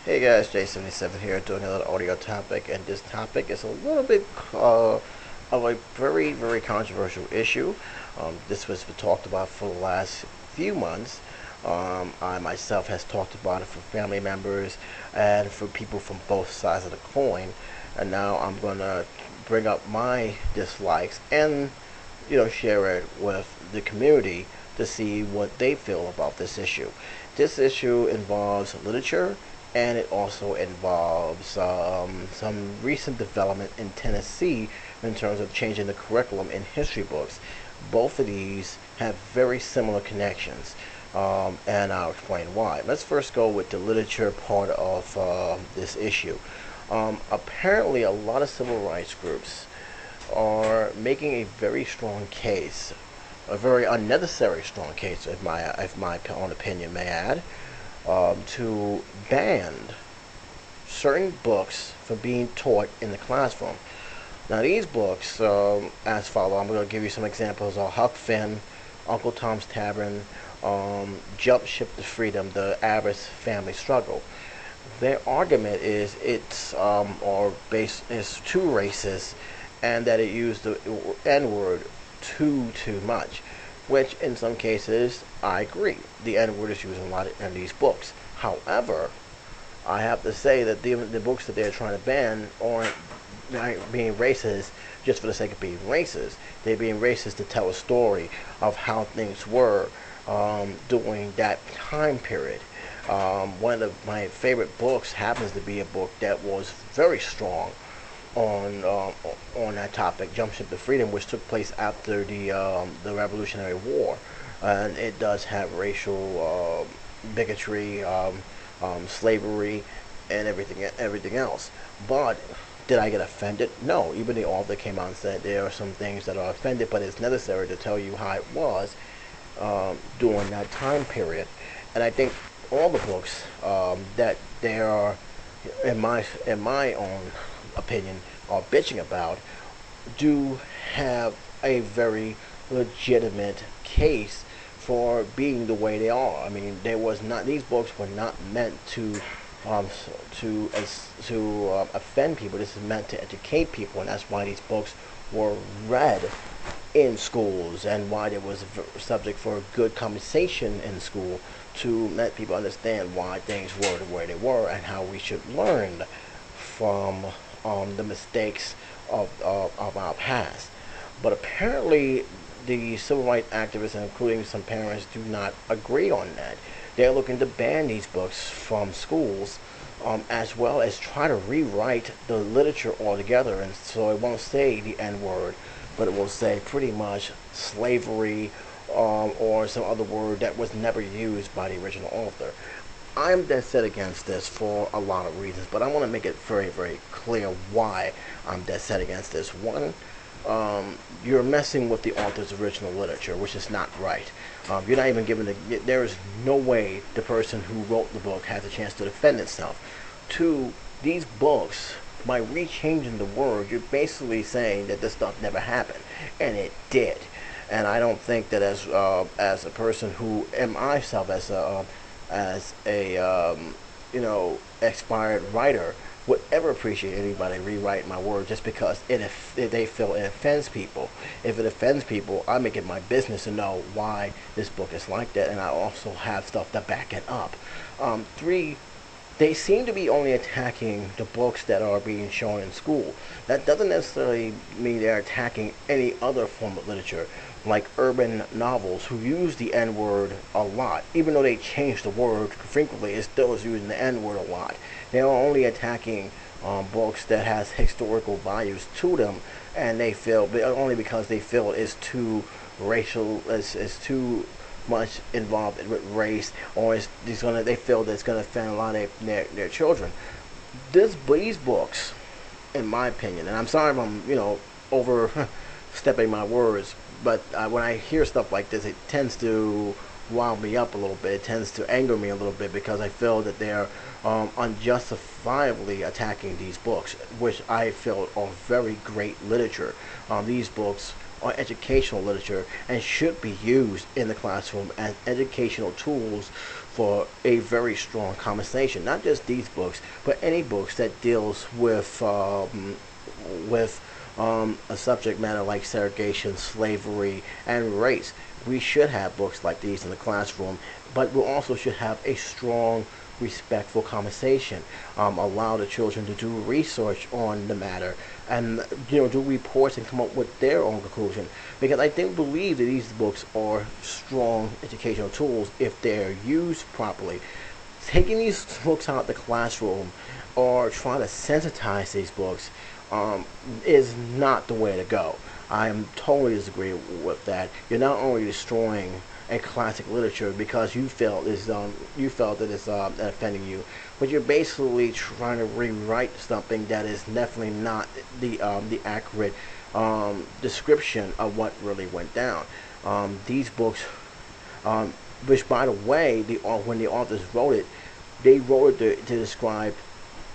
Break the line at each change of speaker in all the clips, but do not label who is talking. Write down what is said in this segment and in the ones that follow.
Hey guys, J77 here doing another audio topic, and this topic is a little bit of a very controversial issue. This was talked about for the last few months. I myself has talked about it for family members and for people from both sides of the coin, and now I'm gonna bring up my dislikes and share it with the community to see what they feel about this issue. This issue involves literature, and it also involves some recent development in Tennessee in terms of changing the curriculum in history books. Both of these have very similar connections, and I'll explain why. Let's first go with the literature part of this issue. Apparently, a lot of civil rights groups are making a very strong case, a very unnecessary strong case, if my own opinion may add, to ban certain books from being taught in the classroom. Now, these books, as follow, I'm going to give you some examples: Huck Finn, Uncle Tom's Tavern, Jump Ship to Freedom, The Average Family Struggle. Their argument is is too racist, and that it used the N-word too much, which in some cases I agree. The N-word is used in a lot of these books. However, I have to say that the books that they're trying to ban aren't being racist just for the sake of being racist. They're being racist to tell a story of how things were during that time period. One of my favorite books happens to be a book that was very strong on that topic, Jump Ship to Freedom, which took place after the Revolutionary War, and it does have racial bigotry, slavery, and everything else. But did I get offended? No. Even the author came out and said there are some things that are offended, but it's necessary to tell you how it was during that time period. And I think all the books that they are, in my own opinion, are bitching about, do have a very legitimate case for being the way they are. I mean, these books were not meant to offend people. This is meant to educate people, and that's why these books were read in schools, and why there was a subject for good conversation in school, to let people understand why things were the way they were and how we should learn from the mistakes of our past. But apparently, the civil rights activists, including some parents, do not agree on that. They're looking to ban these books from schools, as well as try to rewrite the literature altogether, and so it won't say the N-word, but it will say pretty much slavery, or some other word that was never used by the original author. I'm dead set against this for a lot of reasons, but I want to make it very clear why I'm dead set against this. One, you're messing with the author's original literature, which is not right. You're not even giving there is no way the person who wrote the book has a chance to defend itself. Two, these books, by rechanging the word, you're basically saying that this stuff never happened, and it did. And I don't think that as a person who, and myself as a expired writer, would ever appreciate anybody rewrite my word just because if they feel it offends people. If it offends people, I make it my business to know why this book is like that, and I also have stuff to back it up. Three, they seem to be only attacking the books that are being shown in school. That doesn't necessarily mean they're attacking any other form of literature, like urban novels, who use the N-word a lot. Even though they change the word frequently, it still is using the N-word a lot. They are only attacking books that has historical values to them, and they feel, only because they feel it's too racial, it's too much involved with race, or they feel that it's going to offend a lot of their children. These books, in my opinion, and I'm sorry if I'm overstepping my words, but when I hear stuff like this, it tends to wild me up a little bit. It tends to anger me a little bit, because I feel that they're unjustifiably attacking these books, which I feel are very great literature. These books are educational literature and should be used in the classroom as educational tools for a very strong conversation. Not just these books, but any books that deals with a subject matter like segregation, slavery, and race. We should have books like these in the classroom, but we also should have a strong, respectful conversation. Allow the children to do research on the matter, and do reports and come up with their own conclusion. Because I think believe that these books are strong educational tools if they're used properly. Taking these books out of the classroom or trying to sensitize these books is not the way to go. I am totally disagree with that. You're not only destroying a classic literature because you felt that it's offending you, but you're basically trying to rewrite something that is definitely not the accurate description of what really went down. These books, which by the way, when the authors wrote it, they wrote it to describe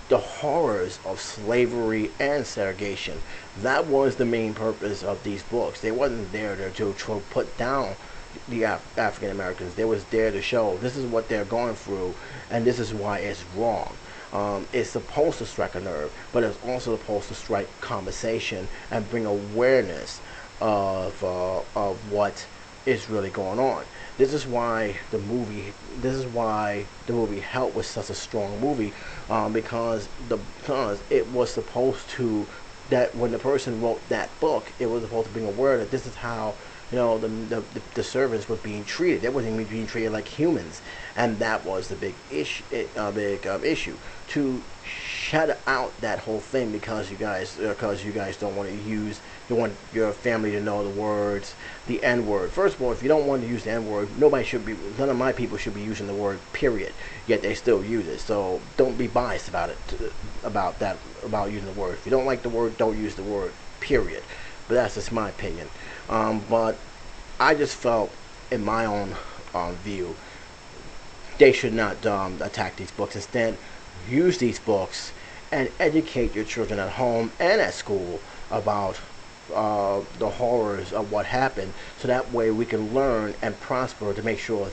the horrors of slavery and segregation. That was the main purpose of these books. They wasn't there to put down the African Americans. They was there to show this is what they're going through, and this is why it's wrong. It's supposed to strike a nerve, but it's also supposed to strike conversation and bring awareness of what is really going on. This is why the movie Help was such a strong movie, because it was supposed to, that when the person wrote that book, it was supposed to bring awareness that this is how the servants were being treated. They wasn't even being treated like humans, and that was the big issue to shut out that whole thing because you guys don't want you want your family to know the words, the N-word. First of all, if you don't want to use the N-word, none of my people should be using the word period, yet they still use it. So don't be biased about using the word. If you don't like the word, don't use the word period. But that's just my opinion. But I just felt, in my own view, they should not attack these books. Instead, use these books and educate your children at home and at school about the horrors of what happened, so that way we can learn and prosper to make sure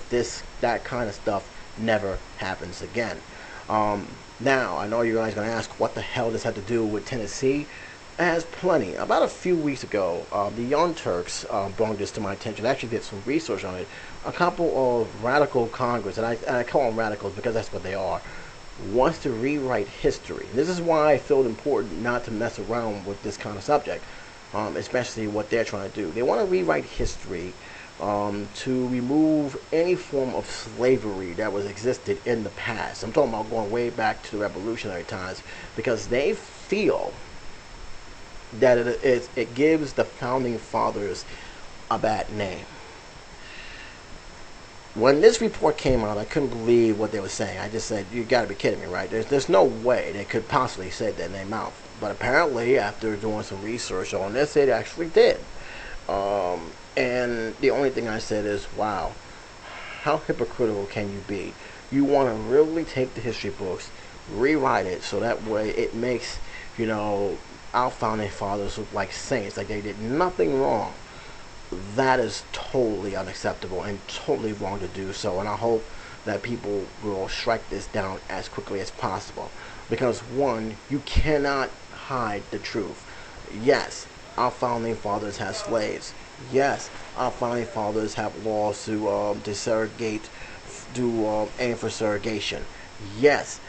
that kind of stuff never happens again. Now, I know you guys are going to ask what the hell this had to do with Tennessee. It has plenty. About a few weeks ago, the Young Turks brought this to my attention. I actually did some research on it. A couple of radical Congress, and I call them radicals because that's what they are, wants to rewrite history. This is why I feel it important not to mess around with this kind of subject, especially what they're trying to do. They want to rewrite history to remove any form of slavery that was existed in the past. I'm talking about going way back to the revolutionary times, because they feel that it gives the founding fathers a bad name. When this report came out, I couldn't believe what they were saying. I just said, you gotta be kidding me, right? There's no way they could possibly say that in their mouth. But apparently, after doing some research on this, it actually did. And the only thing I said is, wow, how hypocritical can you be? You want to really take the history books, rewrite it, so that way it makes, our founding fathers look like saints, like they did nothing wrong. That is totally unacceptable and totally wrong to do so, and I hope that people will strike this down as quickly as possible. Because one, you cannot hide the truth. Yes, our founding fathers had slaves. Yes, our founding fathers have laws to segregate, to aim for segregation. Yes,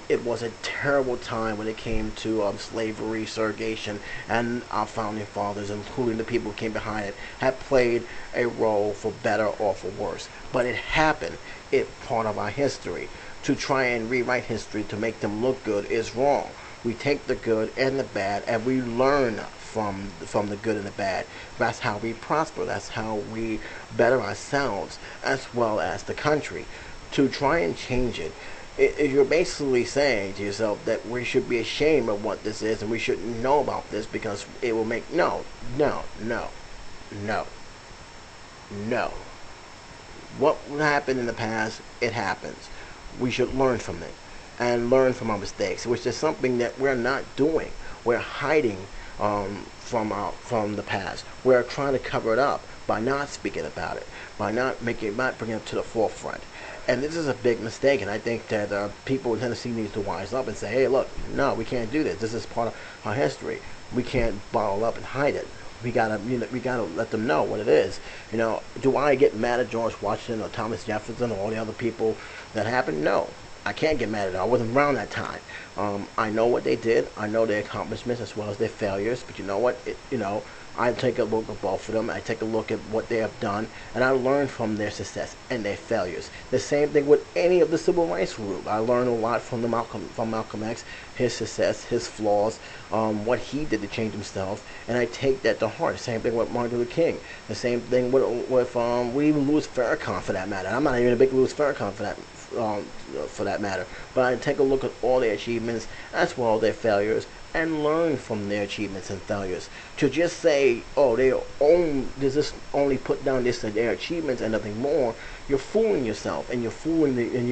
it was a terrible time when it came to slavery, segregation, and our founding fathers, including the people who came behind it, have played a role for better or for worse. But it happened. It's part of our history. To try and rewrite history to make them look good is wrong. We take the good and the bad, and we learn from the good and the bad. That's how we prosper. That's how we better ourselves as well as the country. To try and change it, you're basically saying to yourself that we should be ashamed of what this is and we shouldn't know about this because it will make no. What happened in the past, it happens. We should learn from it and learn from our mistakes, which is something that we're not doing. We're hiding from the past. We're trying to cover it up by not speaking about it, by not bringing it to the forefront. And this is a big mistake, and I think that people in Tennessee need to wise up and say, hey, look, no, we can't do this. This is part of our history. We can't bottle up and hide it. We gotta let them know what it is. Do I get mad at George Washington or Thomas Jefferson or all the other people that happened? No, I can't get mad at them. I wasn't around that time. I know what they did. I know their accomplishments as well as their failures. But you know what? I take a look at both of them. I take a look at what they have done, and I learn from their success and their failures. The same thing with any of the civil rights group. I learned a lot from Malcolm X, his success, his flaws, what he did to change himself, and I take that to heart. The same thing with Martin Luther King. The same thing with even Louis Farrakhan, for that matter. I'm not even a big Louis Farrakhan for that matter. But I take a look at all their achievements as well as their failures, and learn from their achievements and failures. To just say, oh, does this only put down their achievements and nothing more, you're fooling yourself, and you're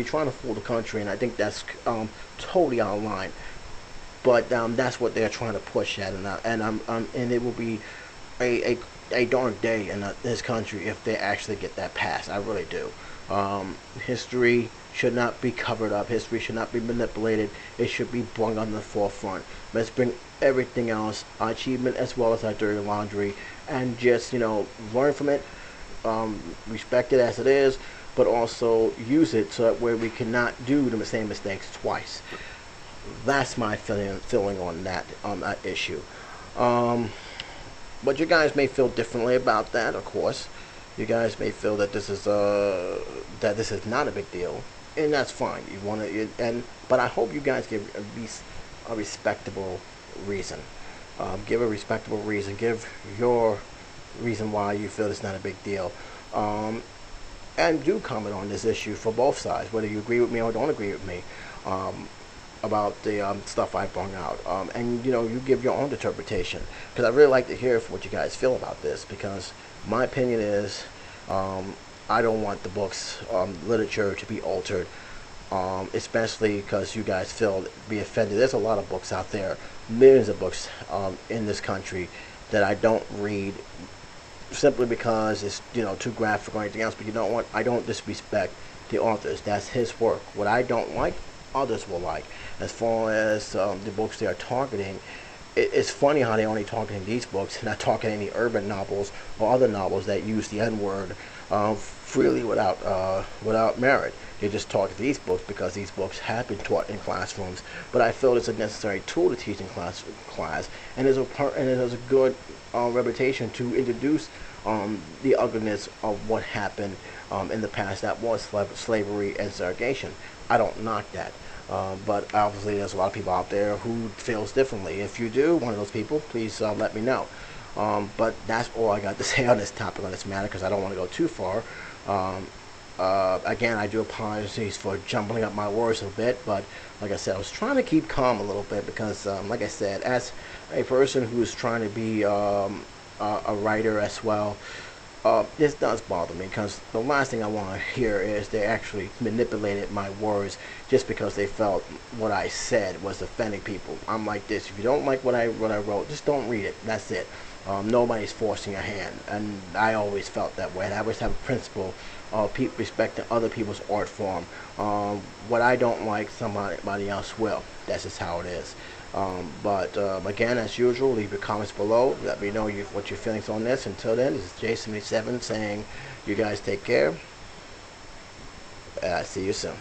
trying to fool the country, and I think that's totally out of line. But that's what they're trying to push at, and it will be a dark day in this country if they actually get that passed. I really do. History should not be covered up. History should not be manipulated. It should be brought on the forefront. Let's bring everything else, our achievement as well as our dirty laundry, and just learn from it, respect it as it is, but also use it so that where we cannot do the same mistakes twice. That's my feeling on that issue. But you guys may feel differently about that, of course. You guys may feel that this is not a big deal, and that's fine. But I hope you guys give at least a respectable reason. Give a respectable reason. Give your reason why you feel it's not a big deal. And do comment on this issue for both sides, whether you agree with me or don't agree with me about the stuff I brought out. And you give your own interpretation, because I really like to hear what you guys feel about this, because my opinion is I don't want the book's literature to be altered, especially because you guys be offended. There's a lot of books out there, millions of books in this country that I don't read simply because it's too graphic or anything else. But you know what? I don't disrespect the authors. That's his work. What I don't like, others will like. As far as the books they are targeting, it's funny how they're only targeting these books, not targeting any urban novels or other novels that use the N-word freely without merit. They just target these books because these books have been taught in classrooms. But I feel it's a necessary tool to teach in class, and it has a good reputation to introduce the ugliness of what happened in the past. That was slavery and segregation. I don't knock that. But obviously there's a lot of people out there who feels differently. If you do, one of those people, please let me know. But that's all I got to say on this topic, on this matter, because I don't want to go too far. Again, I do apologize for jumbling up my words a bit, but like I said, I was trying to keep calm a little bit because, like I said, as a person who's trying to be a writer as well, this does bother me, because the last thing I want to hear is they actually manipulated my words just because they felt what I said was offending people. I'm like this: if you don't like what I wrote, just don't read it. That's it. Nobody's forcing a hand, and I always felt that way. And I always have a principle of respecting other people's art form. What I don't like, somebody else will. That's just how it is. But again, as usual, leave your comments below. Let me know what your feelings on this. Until then, this is J77 saying, you guys take care. See you soon.